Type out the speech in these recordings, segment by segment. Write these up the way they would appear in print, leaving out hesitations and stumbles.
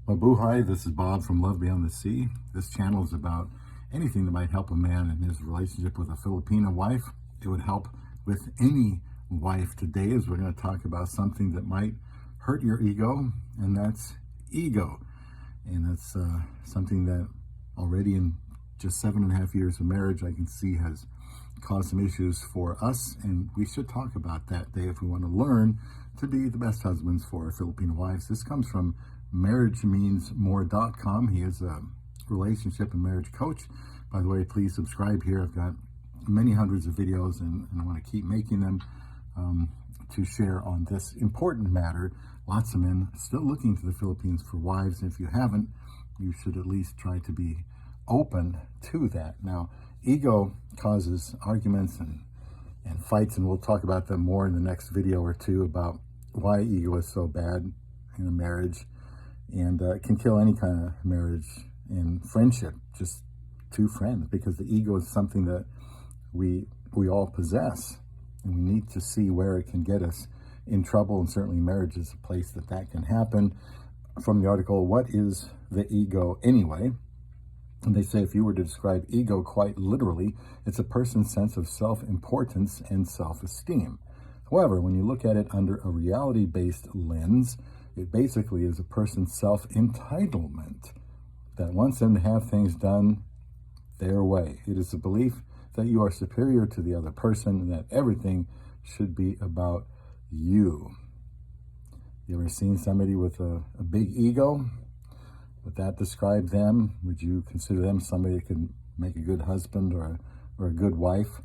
Mabuhay, this is Bob from Love Beyond the Sea. This channel is about anything that might help a man in his relationship with a Filipina wife. It would help with any wife today, as we're going to talk about something that might hurt your ego, and that's ego. And that's something that already in just 7.5 years of marriage, I can see has caused some issues for us, and we should talk about that day if we want to learn to be the best husbands for our Filipino wives. This comes from marriagemeansmore.com. He is a relationship and marriage coach. By the way, please subscribe here. I've got many hundreds of videos, and I want to keep making them to share on this important matter. Lots of men still looking to the Philippines for wives, and if you haven't, you should at least try to be open to that. Now, ego causes arguments and fights, and we'll talk about them more in the next video or two about why ego is so bad in a marriage, and it can kill any kind of marriage and friendship, just two friends, because the ego is something that we all possess, and we need to see where it can get us in trouble, and certainly marriage is a place that can happen. From the article, What is the Ego Anyway? And they say if you were to describe ego quite literally, it's a person's sense of self-importance and self-esteem. However, when you look at it under a reality-based lens, it basically is a person's self-entitlement that wants them to have things done their way. It is a belief that you are superior to the other person and that everything should be about you. You ever seen somebody with a big ego? Would that describe them? Would you consider them somebody that could make a good husband or a good wife?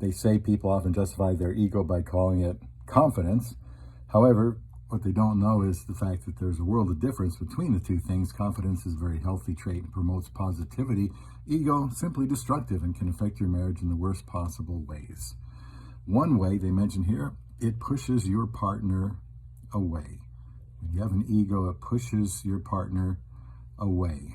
They say people often justify their ego by calling it confidence. However, what they don't know is the fact that there's a world of difference between the two things. Confidence is a very healthy trait and promotes positivity. Ego, simply destructive and can affect your marriage in the worst possible ways. One way they mention here, it pushes your partner away. When you have an ego, it pushes your partner away.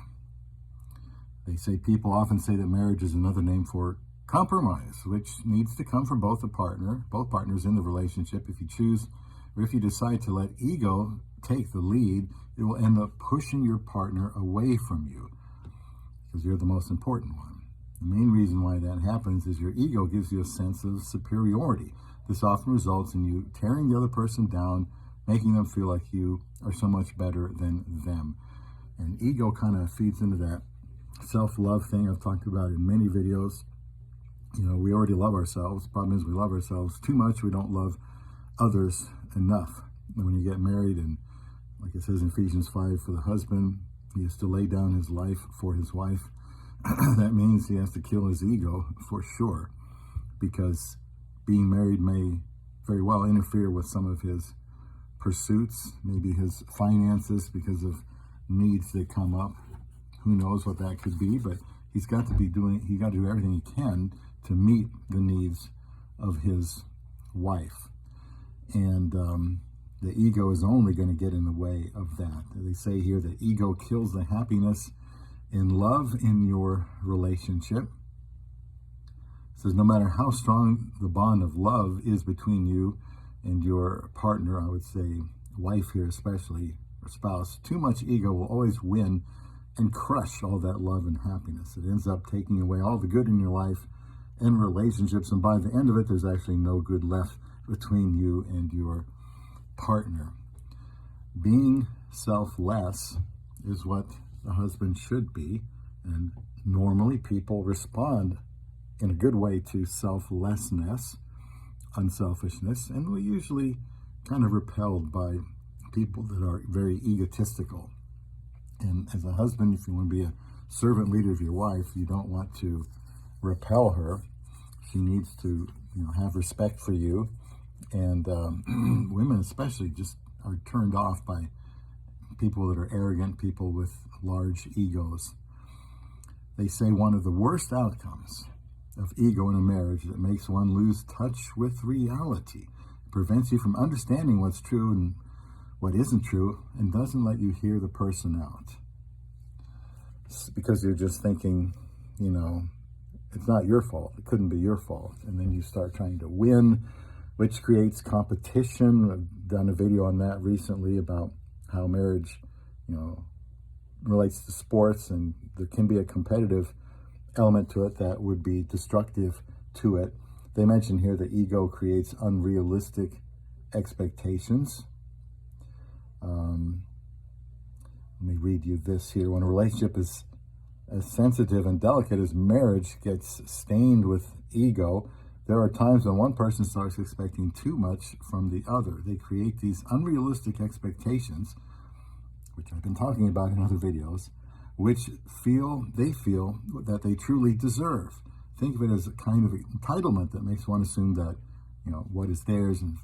They say people often say that marriage is another name for compromise, which needs to come from both partners in the relationship. If you choose, or if you decide to let ego take the lead, it will end up pushing your partner away from you because you're the most important one. The main reason why that happens is your ego gives you a sense of superiority. This often results in you tearing the other person down, making them feel like you are so much better than them. And ego kind of feeds into that self-love thing I've talked about in many videos. You know, we already love ourselves. The problem is we love ourselves too much. We don't love others enough. And when you get married, and like it says in Ephesians 5, for the husband, he has to lay down his life for his wife. That means he has to kill his ego for sure, because being married may very well interfere with some of his pursuits, maybe his finances, because of needs that come up. Who knows what that could be, but he's got to do everything he can to meet the needs of his wife. And the ego is only going to get in the way of that. They say here that ego kills the happiness in love in your relationship. It says no matter how strong the bond of love is between you and your partner, I would say wife here especially, or spouse, too much ego will always win and crush all that love and happiness. It ends up taking away all the good in your life and relationships, and by the end of it, there's actually no good left between you and your partner. Being selfless is what a husband should be, and normally people respond in a good way to selflessness, unselfishness, and we're usually kind of repelled by people that are very egotistical. And as a husband, if you want to be a servant leader of your wife, you don't want to repel her. She needs to, have respect for you. And women especially just are turned off by people that are arrogant, people with large egos. They say one of the worst outcomes of ego in a marriage that makes one lose touch with reality. It prevents you from understanding what's true and what isn't true, and doesn't let you hear the person out. It's because you're just thinking, it's not your fault. It couldn't be your fault. And then you start trying to win, which creates competition. I've done a video on that recently about how marriage, relates to sports, and there can be a competitive element to it that would be destructive to it. They mention here that ego creates unrealistic expectations. Let me read you this here. When a relationship is as sensitive and delicate as marriage gets stained with ego, there are times when one person starts expecting too much from the other. They create these unrealistic expectations, which I've been talking about in other videos, which they feel that they truly deserve. Think of it as a kind of entitlement that makes one assume that, what is theirs and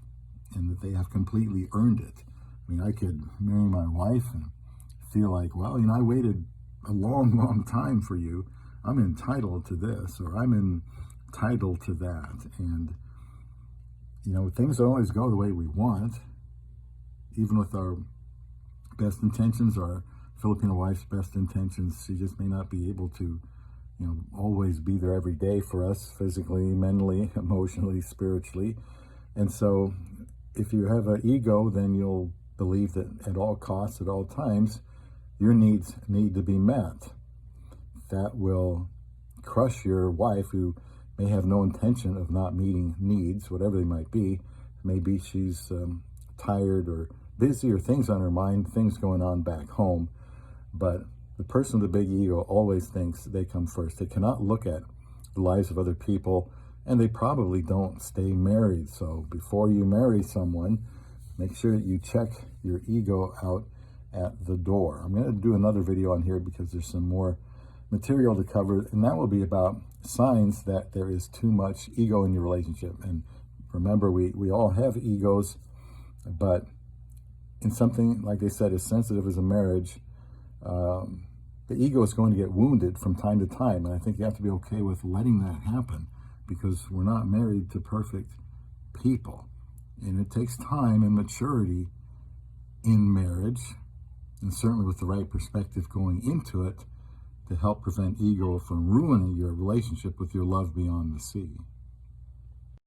that they have completely earned it. I mean, I could marry my wife and feel like, well, I waited a long, long time for you. I'm entitled to this, or I'm entitled to that. And, things don't always go the way we want, even with our best intentions, our Filipino wife's best intentions. She just may not be able to, always be there every day for us, physically, mentally, emotionally, spiritually. And so if you have an ego, then you'll believe that at all costs, at all times, your needs need to be met. That will crush your wife, who may have no intention of not meeting needs, whatever they might be. Maybe she's tired or busy, or things on her mind, things going on back home. But the person with the big ego always thinks they come first. They cannot look at the lives of other people, and they probably don't stay married. So before you marry someone, make sure that you check your ego out at the door. I'm going to do another video on here because there's some more material to cover, and that will be about signs that there is too much ego in your relationship. And remember, we all have egos, but in something, like they said, as sensitive as a marriage, the ego is going to get wounded from time to time. And I think you have to be okay with letting that happen, because we're not married to perfect people. And it takes time and maturity in marriage, and certainly with the right perspective going into it, to help prevent ego from ruining your relationship with your love beyond the sea.